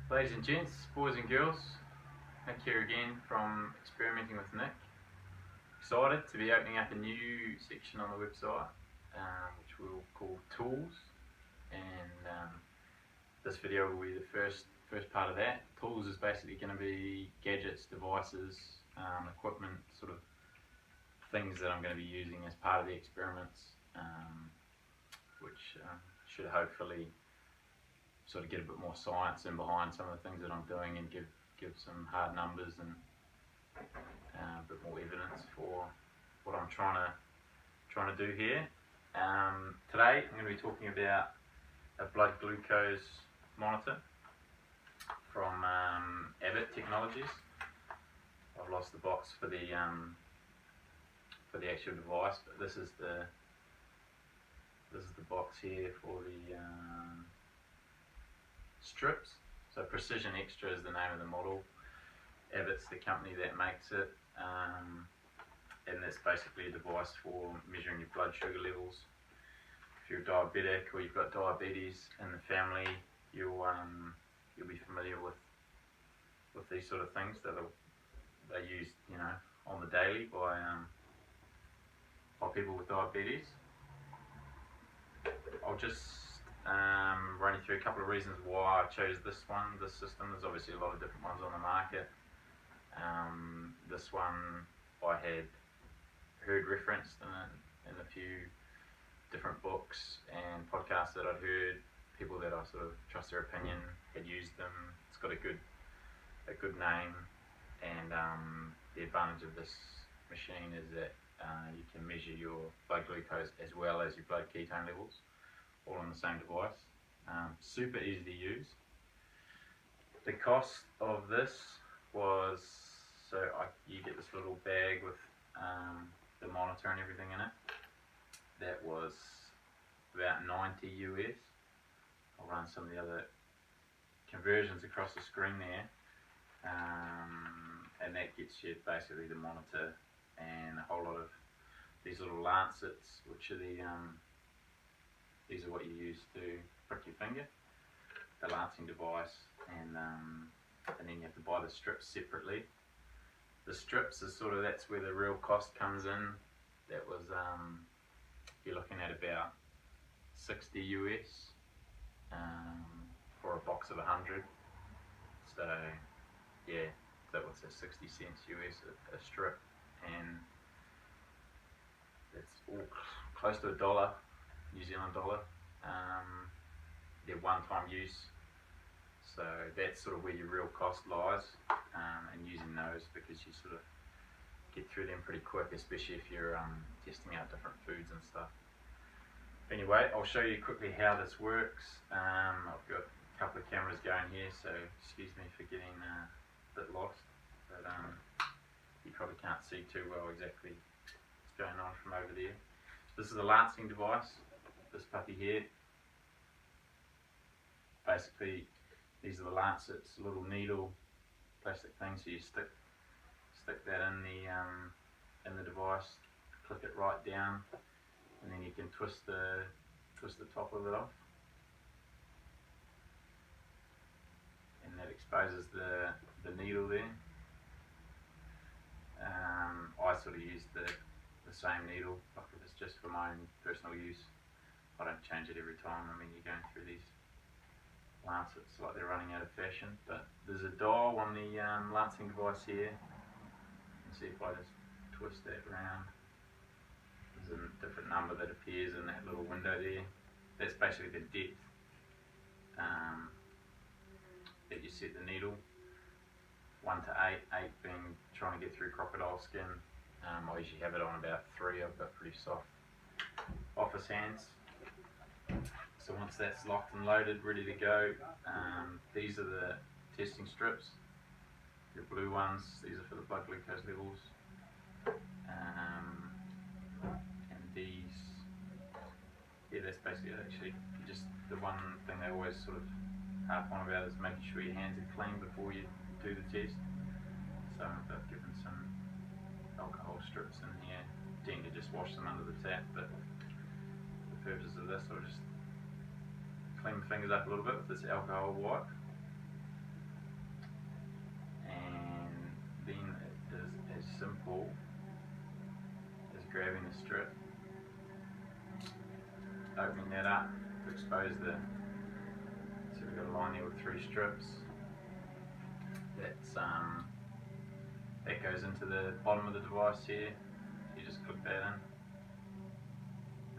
Ladies and gents, boys and girls, Nick here again from Experimenting with Nick. Excited to be opening up a new section on the website which we'll call Tools, and this video will be the first part of that. Tools is basically going to be gadgets, devices, equipment, sort of things that I'm going to be using as part of the experiments, which should hopefully sort of get a bit more science in behind some of the things that I'm doing and give some hard numbers and a bit more evidence for what I'm trying to do here. Today I'm going to be talking about a blood glucose monitor from Abbott Technologies. I've lost the box for the actual device, but this is the box here for the strips. So Precision Extra is the name of the model. Abbott's the company that makes it, and that's basically a device for measuring your blood sugar levels. If you're diabetic or you've got diabetes in the family, you'll be familiar with these sort of things that they're used, on the daily by people with diabetes. I'll just run you through a couple of reasons why I chose this system. There's obviously a lot of different ones on the market. This one I had heard referenced in a few different books and podcasts that I'd heard. People that I sort of trust their opinion had used them. It's got a good name, and the advantage of this machine is that you can measure your blood glucose as well as your blood ketone levels, all on the same device. Super easy to use. The cost of this was, you get this little bag with the monitor and everything in it. That was about 90 US. I'll run some of the other conversions across the screen there, and that gets you basically the monitor and a whole lot of these little lancets, which are these are what you use to prick your finger, the lancing device, and then you have to buy the strips separately. The strips is that's where the real cost comes in. That was you're looking at about 60 US for a box of 100. So yeah, that was 60 cents US a strip, and it's all close to $1, New Zealand dollar. They're one-time use, so that's sort of where your real cost lies, and using those, because you sort of get through them pretty quick, especially if you're testing out different foods and stuff. Anyway, I'll show you quickly how this works. I've got a couple of cameras going here, so excuse me for getting a bit lost, but you probably can't see too well exactly what's going on from over there. This is a lancing device, this puppy here. Basically, these are the lancets, a little needle, plastic thing, so you stick that in the device, clip it right down, and then you can twist the top of it off, and that exposes the needle there. I sort of use the same needle, like if it's just for my own personal use. I don't change it every time. I mean, you're going through these lancets like they're running out of fashion. But there's a dial on the lancing device here. You can see if I just twist that around, there's a different number that appears in that little window there. That's basically the depth that you set the needle, 1 to 8, 8 being trying to get through crocodile skin. I usually have it on about 3. I've got pretty soft office hands. So once that's locked and loaded, ready to go, these are the testing strips. The blue ones, these are for the blood glucose levels. And these, yeah, that's basically it actually. The one thing they always sort of harp on about is making sure your hands are clean before you do the test. So I've given some alcohol strips in here. Tend to just wash them under the tap, but for the purposes of this, I'll just clean my fingers up a little bit with this alcohol wipe. then it is as simple as grabbing the strip, opening that up to expose the, so we've got a line there with 3 strips. That goes into the bottom of the device here. You just click that in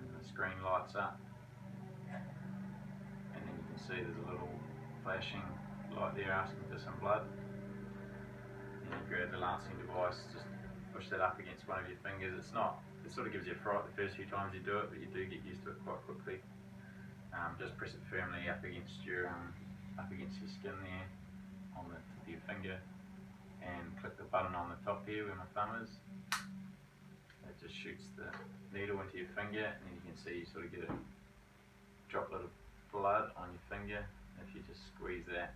and the screen lights up, and then you can see there's a little flashing light there asking for some blood. And you grab the lancing device, just push that up against one of your fingers. It sort of gives you a fright the first few times you do it, but you do get used to it quite quickly. Just press it firmly up against your skin there on the tip of your finger, and click the button on the top here where my thumb is. It just shoots the needle into your finger, and then you can see you sort of get a droplet of blood on your finger. If you just squeeze that,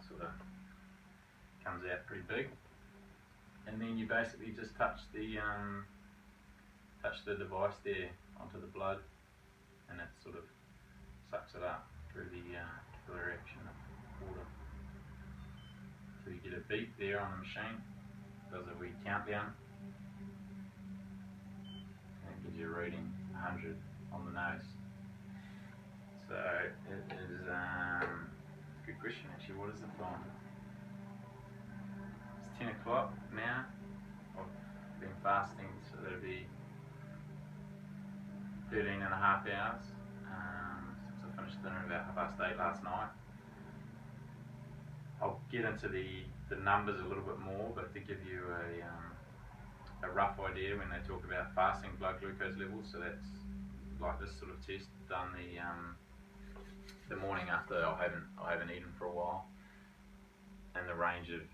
sort of comes out pretty big, and then you basically just touch the device there onto the blood, and it sort of sucks it up through the capillary action of water. So you get a beep there on the machine, does a wee countdown, and it gives you a reading 100 on the nose. So it is good question actually. What is the time? It's 10 o'clock now. I've been fasting, so that'll be 13 and a half hours since I finished dinner about 8:30 last night. I'll get into the numbers a little bit more, but to give you a rough idea, when they talk about fasting blood glucose levels, so that's like this sort of test done the morning after I haven't eaten for a while, in the range of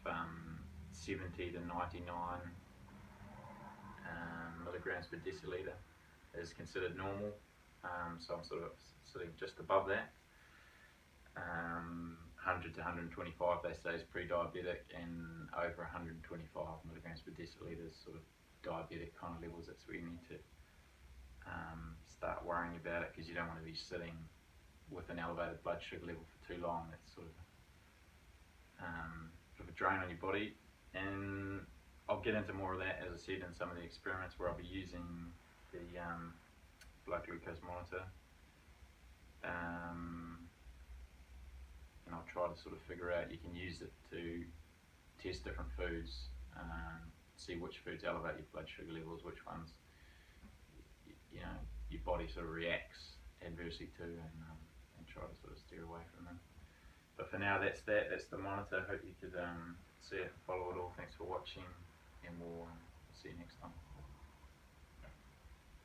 70 to 99 milligrams per deciliter is considered normal. So I'm sort of sitting just above that. 100 to 125 they say is pre-diabetic, and over 125 milligrams per deciliter is sort of diabetic kind of levels. That's where you need to start worrying about it, because you don't want to be sitting with an elevated blood sugar level for too long. That's sort of a drain on your body, and I'll get into more of that, as I said, in some of the experiments where I'll be using the blood glucose monitor, and I'll try to sort of figure out, you can use it to test different foods, see which foods elevate your blood sugar levels, which ones your body sort of reacts adversely to, and try to sort of steer away from them. But for now, that's the monitor. Hope you could see it and follow it all. Thanks for watching, and we'll see you next time.